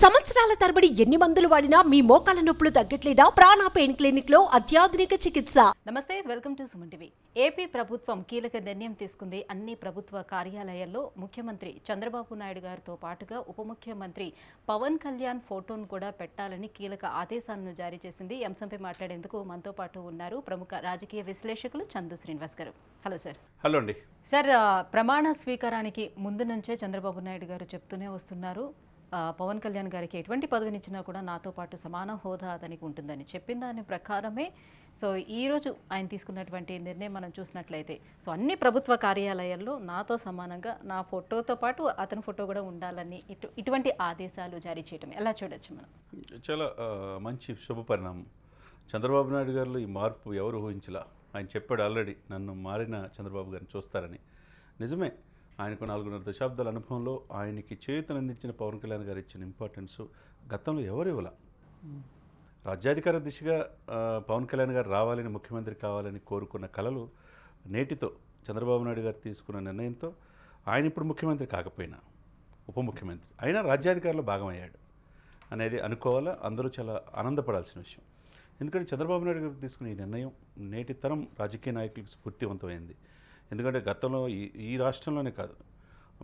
సంవత్సరాల తరబడి ఎన్ని మందులు వాడినా మీ మోకాల నొప్పులు తగ్గట్లేదా? ప్రాణ పెయిన్ క్లినిక్ లో అత్యాధునిక చికిత్స. నమస్తే, welcome to Suman TV. AP ప్రభుత్వం కీలక నిర్ణయం తీసుకుంది. అన్ని ప్రభుత్వ కార్యాలయాల్లో ముఖ్యమంత్రి చంద్రబాబు నాయుడు గారితో పాటుగా ఉప ముఖ్యమంత్రి పవన్ కళ్యాణ్ ఫోటోను కూడా పెట్టాలని కీలక ఆదేశాలను జారీ చేసింది. ఈ అంశంపై మాట్లాడేందుకు మనతో పాటు ఉన్నారు ప్రముఖ రాజకీయ విశ్లేషకులు చందు శ్రీనివాస్ గారు. Hello sir. హలో అండి. సార్, ప్రమాణ స్వీకారానికి ముందు నుంచే చంద్రబాబు నాయుడు గారు చెప్తూనే వస్తున్నారు, పవన్ కళ్యాణ్ గారికి ఎటువంటి పదవినిచ్చినా కూడా నాతో పాటు సమాన హోదా అతనికి ఉంటుందని చెప్పిన దాని ప్రకారమే సో ఈరోజు ఆయన తీసుకున్నటువంటి నిర్ణయం మనం చూసినట్లయితే సో అన్ని ప్రభుత్వ కార్యాలయాల్లో నాతో సమానంగా నా ఫోటోతో పాటు అతని ఫోటో కూడా ఉండాలని ఇటువంటి ఆదేశాలు జారీ చేయడం ఎలా చూడొచ్చు మనం? చాలా మంచి శుభ పరిణామం. చంద్రబాబు నాయుడు గారిలో ఈ మార్పు ఎవరు ఊహించలా. ఆయన చెప్పాడు ఆల్రెడీ, నన్ను మారిన చంద్రబాబు గారిని చూస్తారని. నిజమే, ఆయనకు 4.5 దశాబ్దాల అనుభవంలో ఆయనకి చేయూతనందించిన పవన్ కళ్యాణ్ గారు ఇచ్చిన ఇంపార్టెన్స్ గతంలో ఎవరు ఇవ్వాల. రాజ్యాధికార దిశగా పవన్ కళ్యాణ్ గారు రావాలని, ముఖ్యమంత్రి కావాలని కోరుకున్న కలలు నేటితో చంద్రబాబు నాయుడు గారు తీసుకున్న నిర్ణయంతో ఆయన ఇప్పుడు ముఖ్యమంత్రి కాకపోయినా ఉప ముఖ్యమంత్రి అయినా రాజ్యాధికారంలో భాగమయ్యాడు అనేది అనుకోవాలా. అందరూ చాలా ఆనందపడాల్సిన విషయం. ఎందుకంటే చంద్రబాబు నాయుడు గారు తీసుకున్న ఈ నిర్ణయం నేటి తరం రాజకీయ నాయకులకు స్ఫూర్తివంతమైంది. ఎందుకంటే గతంలో ఈ రాష్ట్రంలోనే కాదు,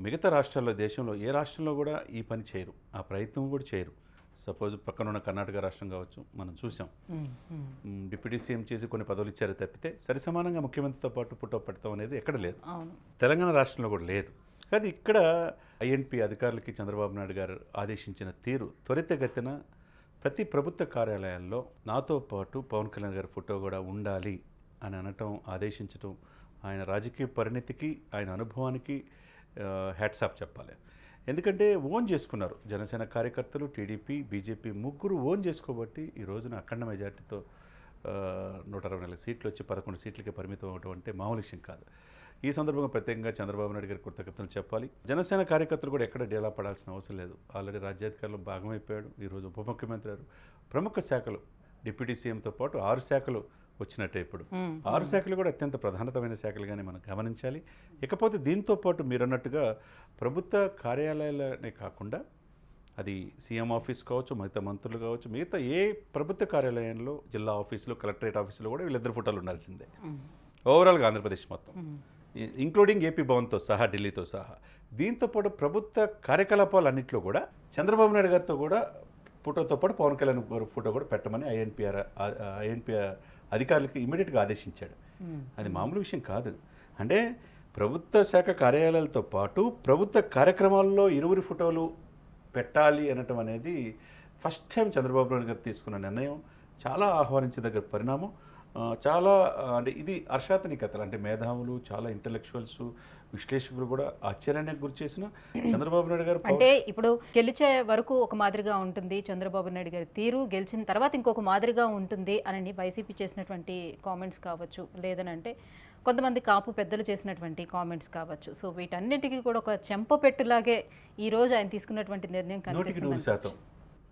మిగతా రాష్ట్రాల్లో, దేశంలో ఏ రాష్ట్రంలో కూడా ఈ పని చేయరు, ఆ ప్రయత్నం కూడా చేయరు. సపోజ్ పక్కన ఉన్న కర్ణాటక రాష్ట్రం కావచ్చు, మనం చూసాం. డిప్యూటీ సీఎం చేసి కొన్ని పదవులు ఇచ్చారు తప్పితే సరి సమానంగా ముఖ్యమంత్రితో పాటు ఫోటో పెడతాం అనేది ఎక్కడ లేదు. తెలంగాణ రాష్ట్రంలో కూడా లేదు. కానీ ఇక్కడ ఐఎన్పి అధికారులకి చంద్రబాబు నాయుడు గారు ఆదేశించిన తీరు త్వరితగతిన ప్రతి ప్రభుత్వ కార్యాలయాల్లో నాతో పాటు పవన్ కళ్యాణ్ గారి ఫోటో కూడా ఉండాలి అని అనటం, ఆదేశించటం ఆయన రాజకీయ పరిణతికి, ఆయన అనుభవానికి హ్యాట్స్ ఆఫ్ చెప్పాలి. ఎందుకంటే ఓన్ చేసుకున్నారు జనసేన కార్యకర్తలు, టీడీపీ, బీజేపీ ముగ్గురు ఓన్ చేసుకోబట్టి ఈ రోజున అఖండ మెజార్టీతో 164 సీట్లు వచ్చి 11 సీట్లకి పరిమితం అవడం అంటే మామూలు విషయం కాదు. ఈ సందర్భంగా ప్రత్యేకంగా చంద్రబాబు నాయుడు గారి కృతజ్ఞతలు చెప్పాలి. జనసేన కార్యకర్తలు కూడా ఎక్కడ డేలా పడాల్సిన అవసరం లేదు. ఆల్రెడీ రాజ్యాధికారులు భాగమైపోయాడు. ఈరోజు ఉప ముఖ్యమంత్రి గారు ప్రముఖ శాఖలు డిప్యూటీ సీఎంతో పాటు 6 శాఖలు వచ్చినట్టే. ఇప్పుడు 6 శాఖలు కూడా అత్యంత ప్రధానతమైన శాఖలుగానే మనం గమనించాలి. ఇకపోతే దీంతో పాటు మీరన్నట్టుగా ప్రభుత్వ కార్యాలయాలనే కాకుండా అది సీఎం ఆఫీస్ కావచ్చు, మిగతా మంత్రులు కావచ్చు, మిగతా ఏ ప్రభుత్వ కార్యాలయంలో, జిల్లా ఆఫీసులో, కలెక్టరేట్ ఆఫీసులో కూడా వీళ్ళిద్దరు ఫోటోలు ఉండాల్సిందే. ఓవరాల్గా ఆంధ్రప్రదేశ్ మొత్తం, ఇంక్లూడింగ్ ఏపీ భవన్తో సహా, ఢిల్లీతో సహా. దీంతో పాటు ప్రభుత్వ కార్యకలాపాలన్నింటిలో కూడా చంద్రబాబు నాయుడు గారితో కూడా ఫోటోతో పాటు పవన్ కళ్యాణ్ గారి ఫోటో కూడా పెట్టమని ఐఎన్పిఆర్ అధికారులకి ఇమీడియట్గా ఆదేశించాడు. అది మామూలు విషయం కాదు. అంటే ప్రభుత్వ శాఖ కార్యాలయాలతో పాటు ప్రభుత్వ కార్యక్రమాల్లో ఇరువురి ఫోటోలు పెట్టాలి అనటం అనేది ఫస్ట్ టైం చంద్రబాబు నాయుడు గారు తీసుకున్న నిర్ణయం. చాలా ఆహ్వానించదగ్గ పరిణామం. చాలా అంటే ఇది హర్షాతనికతలు. అంటే మేధావులు, చాలా ఇంటలెక్చువల్స్, విశ్లేషకులు కూడా ఆశ్చర్యానికి గురి చేసిన చంద్రబాబు నాయుడు గారు అంటే ఇప్పుడు గెలిచే వరకు ఒక మాదిరిగా ఉంటుంది చంద్రబాబు నాయుడు గారి తీరు, గెలిచిన తర్వాత ఇంకొక మాదిరిగా ఉంటుంది అని వైసీపీ చేసినటువంటి కామెంట్స్ కావచ్చు, లేదనంటే కొంతమంది కాపు పెద్దలు చేసినటువంటి కామెంట్స్ కావచ్చు. సో వీటన్నిటికీ కూడా ఒక చెంపపెట్టులాగే ఈరోజు ఆయన తీసుకున్నటువంటి నిర్ణయం కనిపిస్తుంది. 100%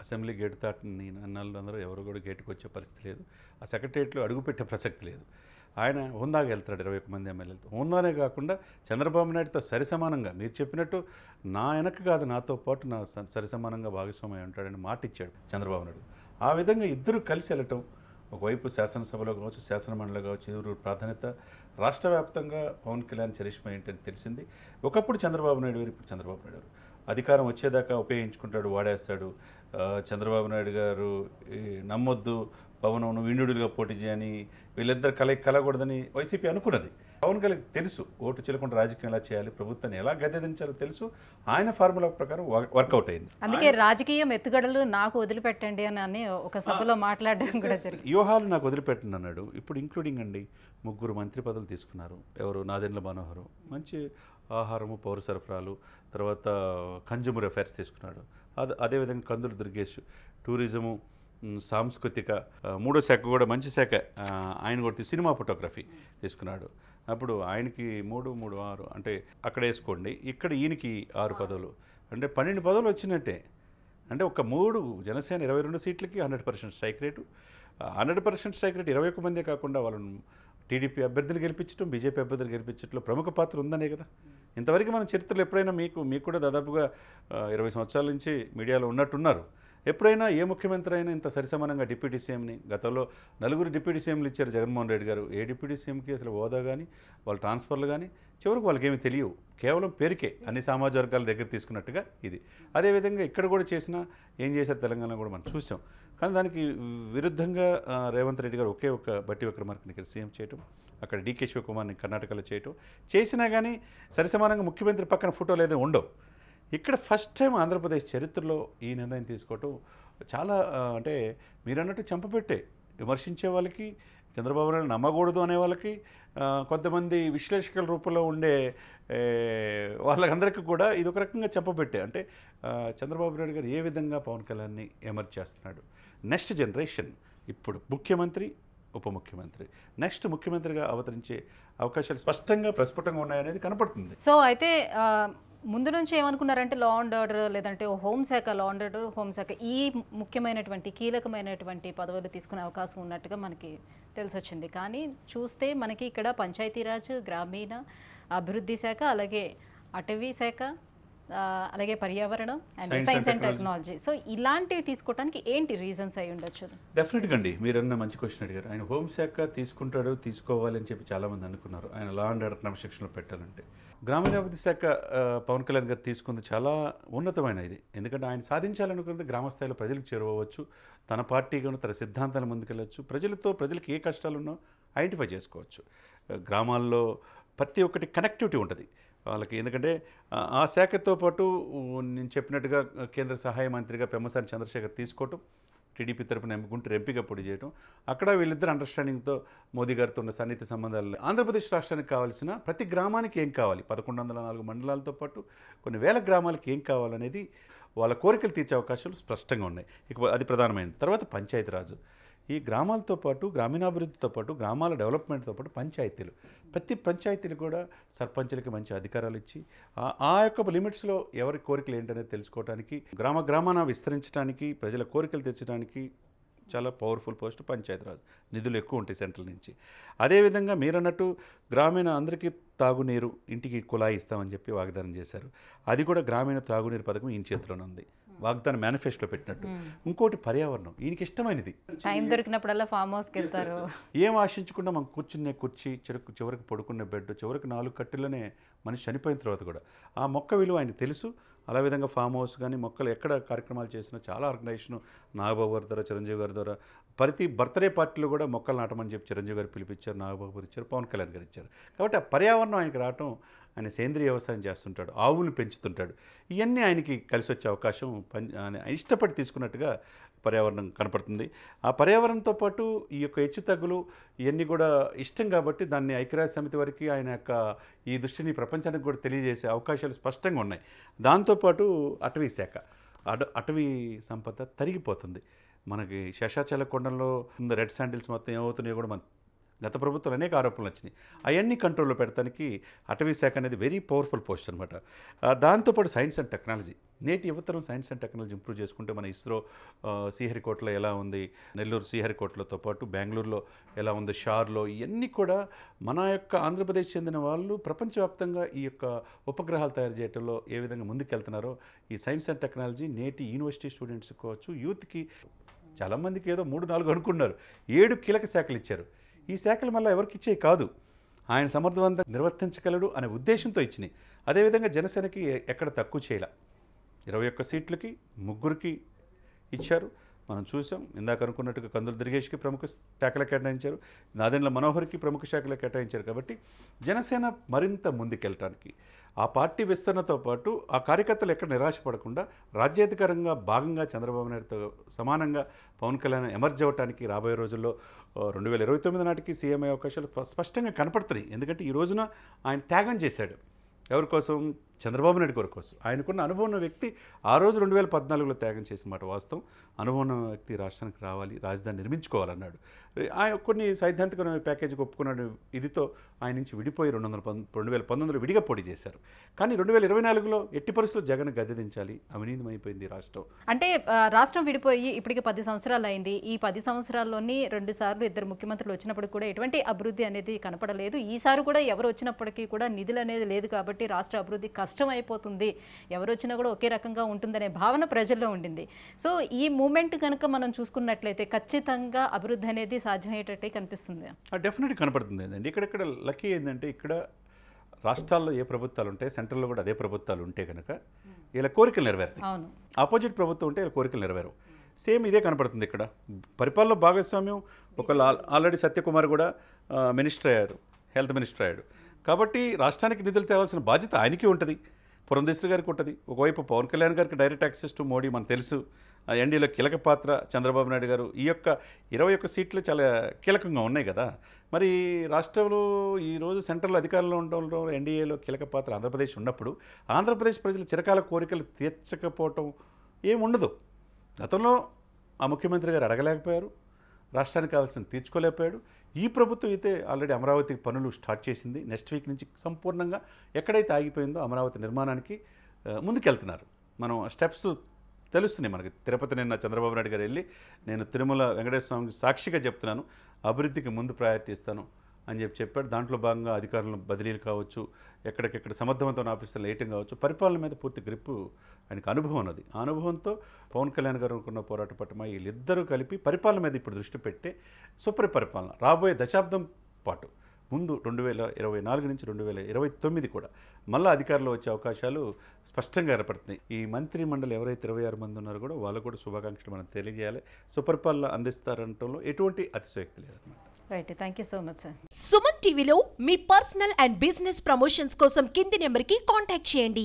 అసెంబ్లీ గేటు దాటిని అన్నలందరూ ఎవరు కూడా గేటుకు వచ్చే పరిస్థితి లేదు. ఆ సెక్రటరియట్లో అడుగుపెట్టే ప్రసక్తి లేదు. ఆయన హోందాగా వెళ్తాడు 21 మంది ఎమ్మెల్యేలతో. హోందానే కాకుండా చంద్రబాబు నాయుడుతో సరిసమానంగా, మీరు చెప్పినట్టు నా వెనక కాదు నాతో పాటు నా సరిసమానంగా భాగస్వామి ఉంటాడని మాట ఇచ్చాడు చంద్రబాబు నాయుడు. ఆ విధంగా ఇద్దరు కలిసి వెళ్ళటం, ఒకవైపు శాసనసభలో కావచ్చు, శాసనమండలిలో కావచ్చు, ఇరువురు ప్రాధాన్యత. రాష్ట్ర వ్యాప్తంగా పవన్ కళ్యాణ్ చరిష్మా ఏంటని తెలిసింది. ఒకప్పుడు చంద్రబాబు నాయుడు గారు, ఇప్పుడు చంద్రబాబు నాయుడు గారు అధికారం వచ్చేదాకా ఉపయోగించుకుంటాడు, వాడేస్తాడు. చంద్రబాబు నాయుడు గారు నమ్మొద్దు, పవన్ విండుడుగా పోటీ చేయని, వీళ్ళిద్దరు కలగకూడదని వైసీపీ అనుకున్నది. పవన్ కళ్యాణ్ తెలుసు ఓటు చెల్లకుండా రాజకీయం ఎలా చేయాలి, ప్రభుత్వాన్ని ఎలా గద్దెదించాలో తెలుసు. ఆయన ఫార్ములా ప్రకారం వర్కౌట్ అయింది. అందుకే రాజకీయం ఎత్తుగడలు నాకు వదిలిపెట్టండి అని ఒక సభలో మాట్లాడడం కూడా జరిగింది. వ్యూహాలు నాకు వదిలిపెట్టండి అన్నాడు. ఇప్పుడు ఇంక్లూడింగ్ అండి 3 మంత్రి పదవులు తీసుకున్నారు. ఎవరు? నాదెండ్ల మనోహర్ మంచి ఆహారము, పౌర సరఫరాలు, తర్వాత కన్జ్యూమర్ అఫైర్స్ తీసుకున్నాడు. అదేవిధంగా కందులు దుర్గేష్ టూరిజము, సాంస్కృతిక, 3వ శాఖ కూడా మంచి శాఖ ఆయన కూడా సినిమా ఫోటోగ్రఫీ తీసుకున్నాడు. అప్పుడు ఆయనకి 3, 3, 6 అంటే అక్కడ వేసుకోండి, ఇక్కడ ఈయనకి 6 పదవులు అంటే 12 పదవులు వచ్చినట్టే. అంటే ఒక 3 Janasena 22 సీట్లకి 100% strike rate. 100% strike rate 21 మందే కాకుండా వాళ్ళని టీడీపీ అభ్యర్థులు గెలిపించడం, బీజేపీ అభ్యర్థులు గెలిపించడంలో ప్రముఖ పాత్ర ఉందనే కదా. ఇంతవరకు మన చరిత్రలో ఎప్పుడైనా మీకు కూడా దాదాపుగా 20 సంవత్సరాల నుంచి మీడియాలో ఉన్నట్టున్నారు. ఎప్పుడైనా ఏ ముఖ్యమంత్రి అయినా ఇంత సరిసమానంగా డిప్యూటీ సీఎంని, గతంలో 4 డిప్యూటీ సీఎంలు ఇచ్చారు జగన్మోహన్ రెడ్డి గారు. ఏ డిప్యూటీ సీఎంకి అసలు హోదా కానీ వాళ్ళ ట్రాన్స్ఫర్లు కానీ చివరికి వాళ్ళకేమీ తెలియవు, కేవలం పేరుకే అన్ని సామాజిక వర్గాల దగ్గర తీసుకున్నట్టుగా ఇది. అదేవిధంగా ఇక్కడ కూడా ఏం చేశారు తెలంగాణ కూడా మనం చూసాం. కానీ దానికి విరుద్ధంగా రేవంత్ రెడ్డి గారు ఒకే ఒక బట్టి విక్రమార్కని ఇక్కడ సీఎం చేయటం, అక్కడ డీకే శివకుమార్ని కర్ణాటకలో చేయటం, చేసినా కానీ సరిసమానంగా ముఖ్యమంత్రి పక్కన ఫోటోలు ఏదో ఉండవు. ఇక్కడ ఫస్ట్ టైం ఆంధ్రప్రదేశ్ చరిత్రలో ఈ నిర్ణయం తీసుకోవటం చాలా అంటే మీరన్నట్టు చెంపపెట్టే విమర్శించే వాళ్ళకి, చంద్రబాబు నాయుడు నమ్మకూడదు అనే వాళ్ళకి, కొంతమంది విశ్లేషకుల రూపంలో ఉండే వాళ్ళందరికీ కూడా ఇది ఒక రకంగా చెంపపెట్టే. అంటే చంద్రబాబు నాయుడు గారు ఏ విధంగా పవన్ కళ్యాణ్ని ఎమర్జ్ చేస్తున్నాడు, నెక్స్ట్ జనరేషన్ ఇప్పుడు ముఖ్యమంత్రి, ఉప ముఖ్యమంత్రి, నెక్స్ట్ ముఖ్యమంత్రిగా అవతరించే అవకాశాలు స్పష్టంగా ప్రస్ఫుటంగా ఉన్నాయనేది కనపడుతుంది. సో అయితే ముందు నుంచి ఏమనుకున్నారంటే లా అండ్ ఆర్డర్ లేదంటే హోంశాఖ, లా అండ్ ఆర్డర్, హోంశాఖ ఈ ముఖ్యమైనటువంటి కీలకమైనటువంటి పదవులు తీసుకునే అవకాశం ఉన్నట్టుగా మనకి తెలిసొచ్చింది. కానీ చూస్తే మనకి ఇక్కడ పంచాయతీరాజ్, గ్రామీణ అభివృద్ధి శాఖ, అలాగే అటవీ శాఖ, అలాగే పర్యావరణం and science and technology. So ఇలాంటివి తీసుకోవడానికి ఏంటి రీజన్స్ అయి ఉండొచ్చు? డెఫినెట్గా అండి, మీరన్న మంచి క్వశ్చన్ అడిగారు. ఆయన హోంశాఖ తీసుకోవాలి అని చెప్పి చాలామంది అనుకున్నారు ఆయన లా అండ్ ఆర్డర్ క్రమశిక్షణలో పెట్టాలంటే. గ్రామీణాభివృద్ధి శాఖ పవన్ కళ్యాణ్ గారు తీసుకుంది చాలా ఉన్నతమైన ఇది. ఎందుకంటే ఆయన సాధించాలనుకున్నది గ్రామస్థాయిలో ప్రజలకు చేరువవచ్చు, తన పార్టీగా తన సిద్ధాంతాలు ముందుకెళ్ళచ్చు, ప్రజలకు ఏ కష్టాలు ఉన్నో ఐడెంటిఫై చేసుకోవచ్చు. గ్రామాల్లో ప్రతి ఒక్కటి కనెక్టివిటీ ఉంటుంది వాళ్ళకి. ఎందుకంటే ఆ శాఖతో పాటు నేను చెప్పినట్టుగా కేంద్ర సహాయ మంత్రిగా పెమ్మసాని చంద్రశేఖర్ తీసుకోవటం, టీడీపీ తరపున గుంటూరు ఎంపీగా పోటీ చేయడం, అక్కడ వీళ్ళిద్దరు అండర్స్టాండింగ్తో మోదీ గారితో ఉన్న సన్నిహిత సంబంధాలు. ఆంధ్రప్రదేశ్ రాష్ట్రానికి కావాల్సిన ప్రతి గ్రామానికి ఏం కావాలి, 1104 మండలాలతో పాటు కొన్ని వేల గ్రామాలకి ఏం కావాలనేది వాళ్ళ కోరికలు తీర్చే అవకాశాలు స్పష్టంగా ఉన్నాయి. ఇక అది ప్రధానమైనది. తర్వాత పంచాయతీరాజు, ఈ గ్రామాలతో పాటు గ్రామీణాభివృద్ధితో పాటు గ్రామాల డెవలప్మెంట్తో పాటు పంచాయతీలు, ప్రతి పంచాయతీలు కూడా సర్పంచులకి మంచి అధికారాలు ఇచ్చి ఆ యొక్క లిమిట్స్లో ఎవరి కోరికలు ఏంటనేది తెలుసుకోవడానికి, గ్రామాన విస్తరించడానికి, ప్రజల కోరికలు తెచ్చడానికి చాలా పవర్ఫుల్ పోస్ట్ పంచాయతీరాజ్. నిధులు ఎక్కువ ఉంటాయి సెంట్రల్ నుంచి. అదేవిధంగా మీరన్నట్టు గ్రామీణ అందరికీ తాగునీరు, ఇంటికి కుళాయి ఇస్తామని చెప్పి వాగ్దానం చేశారు. అది కూడా గ్రామీణ తాగునీరు పథకం ఈయన చేతిలోనే ఉంది, వాగ్దానం మేనిఫెస్టోలో పెట్టినట్టు. ఇంకోటి పర్యావరణం, ఈయనకి ఇష్టమైనది. టైం దొరికినప్పుడల్లా ఫామ్ హౌస్కి వెళ్తారు. ఏం ఆశించకుండా మనం కూర్చునే కుర్చీ, చివరికి పడుకునే బెడ్, చివరికి 4 కట్టెల్లోనే మనిషి చనిపోయిన తర్వాత కూడా ఆ మొక్క విలువ ఆయనకు తెలుసు. అలా విధంగా ఫామ్ హౌస్ కానీ మొక్కలు ఎక్కడ కార్యక్రమాలు చేసినా చాలా ఆర్గనైజేషన్ నాగబాబు గారి ద్వారా, చిరంజీవి గారి ద్వారా ప్రతి బర్త్డే పార్టీలో కూడా మొక్కలు నాటమని చెప్పి చిరంజీవి గారు పిలిపించారు, నాగబాబు గారు ఇచ్చారు, పవన్ కళ్యాణ్ గారు ఇచ్చారు. కాబట్టి ఆ పర్యావరణం ఆయనకి రావటం, ఆయన సేంద్రీయ వ్యవసాయం చేస్తుంటాడు, ఆవులు పెంచుతుంటాడు, ఇవన్నీ ఆయనకి కలిసి వచ్చే అవకాశం ఇష్టపడి తీసుకున్నట్టుగా పర్యావరణం కనపడుతుంది. ఆ పర్యావరణంతో పాటు ఈ యొక్క హెచ్చుతగ్గులు ఇవన్నీ కూడా ఇష్టం కాబట్టి దాన్ని ఐక్యరాజ్య సమితి వరకు ఆయన యొక్క ఈ దృష్టిని ప్రపంచానికి కూడా తెలియజేసే అవకాశాలు స్పష్టంగా ఉన్నాయి. దాంతోపాటు అటవీ శాఖ, అటవీ సంపద తరిగిపోతుంది. మనకి శేషాచల కొండల్లో రెడ్ శాండిల్స్ మొత్తం ఏమవుతున్నాయో కూడా మన గత ప్రభుత్వాలు అనేక ఆరోపణలు వచ్చినాయి. అవన్నీ కంట్రోల్లో పెడతానికి అటవీ శాఖ అనేది వెరీ పవర్ఫుల్ పోస్ట్ అనమాట. దాంతోపాటు సైన్స్ అండ్ టెక్నాలజీ, నేటి యువతరం సైన్స్ అండ్ టెక్నాలజీ ఇంప్రూవ్ చేసుకుంటే మన ఇస్రో శ్రీహరికోటలో ఎలా ఉంది, నెల్లూరు శ్రీహరికోటలతో పాటు బెంగళూరులో ఎలా ఉంది, షార్లో, ఇవన్నీ కూడా మన యొక్క ఆంధ్రప్రదేశ్ చెందిన వాళ్ళు ప్రపంచవ్యాప్తంగా ఈ యొక్క ఉపగ్రహాలు తయారు చేయడంలో ఏ విధంగా ముందుకెళ్తున్నారో ఈ సైన్స్ అండ్ టెక్నాలజీ నేటి యూనివర్సిటీ స్టూడెంట్స్ కావచ్చు, యూత్కి చాలామందికి ఏదో 3-4 అనుకున్నారు, 7 కీలక శాఖలు ఇచ్చారు. ఈ శాఖలు మళ్ళీ ఎవరికి ఇచ్చే కాదు, ఆయన సమర్థవంతంగా నిర్వర్తించగలడు అనే ఉద్దేశంతో ఇచ్చినాయి. అదేవిధంగా జనసేనకి ఎక్కడ తక్కువ చేయాల, 21 సీట్లకి 3 ఇచ్చారు. మనం చూసాం, ఇందాక అనుకున్నట్టుగా కందులు దుర్గేష్కి ప్రముఖ శాఖలు కేటాయించారు, నాదెండ్ల మనోహర్కి ప్రముఖ శాఖలు కేటాయించారు. కాబట్టి జనసేన మరింత ముందుకెళ్ళటానికి ఆ పార్టీ విస్తరణతో పాటు ఆ కార్యకర్తలు ఎక్కడ నిరాశపడకుండా రాజ్యాధికారంగా భాగంగా చంద్రబాబు నాయుడుతో సమానంగా పవన్ కళ్యాణ్ ఎమర్జ్ అవ్వడానికి రాబోయే రోజుల్లో 2029 నాటికి సీఎం అయ్యే అవకాశాలు స్పష్టంగా కనపడుతున్నాయి. ఎందుకంటే ఈ రోజున ఆయన త్యాగం చేశాడు ఎవరి కోసం, చంద్రబాబు నాయుడు కొరకు కోసం. ఆయనకున్న అనుభవం ఉన్న వ్యక్తి ఆ రోజు 2014లో త్యాగం చేసిన మాట వాస్తవం. అనుభవం ఉన్న వ్యక్తి రాష్ట్రానికి రావాలి, రాజధాని నిర్మించుకోవాలన్నాడు. ఆయన కొన్ని సైద్ధాంతిక ప్యాకేజీకి ఒప్పుకున్నాడు. ఇదితో ఆయన నుంచి విడిపోయి 2019లో విడిగా పోటీ చేశారు. కానీ 2024లో ఎట్టి పరిస్థితుల్లో జగన్ గద్దెదించాలి, అవినీతిమైపోయింది రాష్ట్రం. అంటే రాష్ట్రం విడిపోయి ఇప్పటికి 10 సంవత్సరాలు అయింది. ఈ 10 సంవత్సరాల్లోని 2 సార్లు ఇద్దరు ముఖ్యమంత్రులు వచ్చినప్పుడు కూడా ఎటువంటి అభివృద్ధి అనేది కనపడలేదు. ఈసారి కూడా ఎవరు వచ్చినప్పటికీ కూడా నిధులు అనేది లేదు కాబట్టి రాష్ట్ర అభివృద్ధి కష్టం అయిపోతుంది, ఎవరు వచ్చినా కూడా ఒకే రకంగా ఉంటుందనే భావన ప్రజల్లో ఉండింది. సో ఈ మూమెంట్ కనుక మనం చూసుకున్నట్లయితే ఖచ్చితంగా అభివృద్ధి అనేది సాధ్యమయ్యేటట్టే కనిపిస్తుంది. డెఫినెట్గా కనపడుతుంది ఏంటంటే ఇక్కడ లక్కీ ఏంటంటే ఇక్కడ రాష్ట్రాల్లో ఏ ప్రభుత్వాలు ఉంటాయి, సెంట్రల్లో కూడా అదే ప్రభుత్వాలు ఉంటే కనుక ఇలా కోరికలు నెరవేరుతాయి. అవును, ఆపోజిట్ ప్రభుత్వం ఉంటే ఇలా కోరికలు నెరవేరవు. సేమ్ ఇదే కనపడుతుంది ఇక్కడ. పరిపాలన భాగస్వామ్యం ఆల్రెడీ సత్యకుమార్ కూడా మినిస్టర్ అయ్యారు, హెల్త్ మినిస్టర్ అయ్యాడు. కాబట్టి రాష్ట్రానికి నిధులు తేవాల్సిన బాధ్యత ఆయనకి ఉంటుంది, పురంధేశ్వరి గారికి ఉంటుంది. ఒకవైపు పవన్ కళ్యాణ్ గారికి డైరెక్ట్ యాక్సెస్ టు మోడీ మనకు తెలుసు. ఎన్డీలో కీలక పాత్ర చంద్రబాబు నాయుడు గారు. ఈ యొక్క 21 సీట్లు చాలా కీలకంగా ఉన్నాయి కదా. మరి రాష్ట్రంలో ఈరోజు సెంట్రల్ అధికారంలో ఉండడంలో ఎన్డీఏలో కీలక పాత్ర ఆంధ్రప్రదేశ్ ఉన్నప్పుడు ఆంధ్రప్రదేశ్ ప్రజల చిరకాల కోరికలు తీర్చకపోవటం ఏముండదు. గతంలో ఆ ముఖ్యమంత్రి గారు అడగలేకపోయారు, రాష్ట్రానికి కావాల్సింది తీర్చుకోలేకపోయాడు. ఈ ప్రభుత్వం అయితే ఆల్రెడీ అమరావతి పనులు స్టార్ట్ చేసింది. నెక్స్ట్ వీక్ నుంచి సంపూర్ణంగా ఎక్కడైతే ఆగిపోయిందో అమరావతి నిర్మాణానికి ముందుకెళ్తున్నారు. మనం స్టెప్స్ తెలుస్తున్నాయి మనకి. తిరుపతి నిన్న చంద్రబాబు నాయుడు గారు వెళ్ళి నేను తిరుమల వెంకటేశ్వర స్వామికి సాక్షిగా చెప్తున్నాను, అభివృద్ధికి ముందు ప్రయారిటీ ఇస్తాను అని చెప్పాడు. దాంట్లో భాగంగా అధికారులను బదిలీలు కావచ్చు, ఎక్కడికెక్కడ సమర్థవంతమైన ఆఫీసర్లు వేయటం కావచ్చు, పరిపాలన మీద పూర్తి గ్రిప్పు ఆయనకు అనుభవం ఉన్నది. ఆ అనుభవంతో పవన్ కళ్యాణ్ గారు అనుకున్న పోరాట పట్టుమ వీళ్ళిద్దరూ కలిపి పరిపాలన మీద ఇప్పుడు దృష్టి పెడితే సుపరిపాలన రాబోయే దశాబ్దం పాటు ముందు 2024 నుంచి 2029 కూడా మళ్ళీ అధికారంలో వచ్చే అవకాశాలు స్పష్టంగా ఏర్పడుతున్నాయి. ఈ మంత్రి మండలి ఎవరైతే 26 మంది ఉన్నారో కూడా వాళ్ళకు కూడా శుభాకాంక్షలు మనం తెలియజేయాలి. సుపరిపాలన అందిస్తారంటంలో ఎటువంటి అతిశయోక్తి లేదన్నమాట. Right, thank you so much sir. Suman టీవీలో మీ పర్సనల్ అండ్ బిజినెస్ ప్రమోషన్స్ కోసం కింది నెంబర్కి కాంటాక్ట్ చేయండి.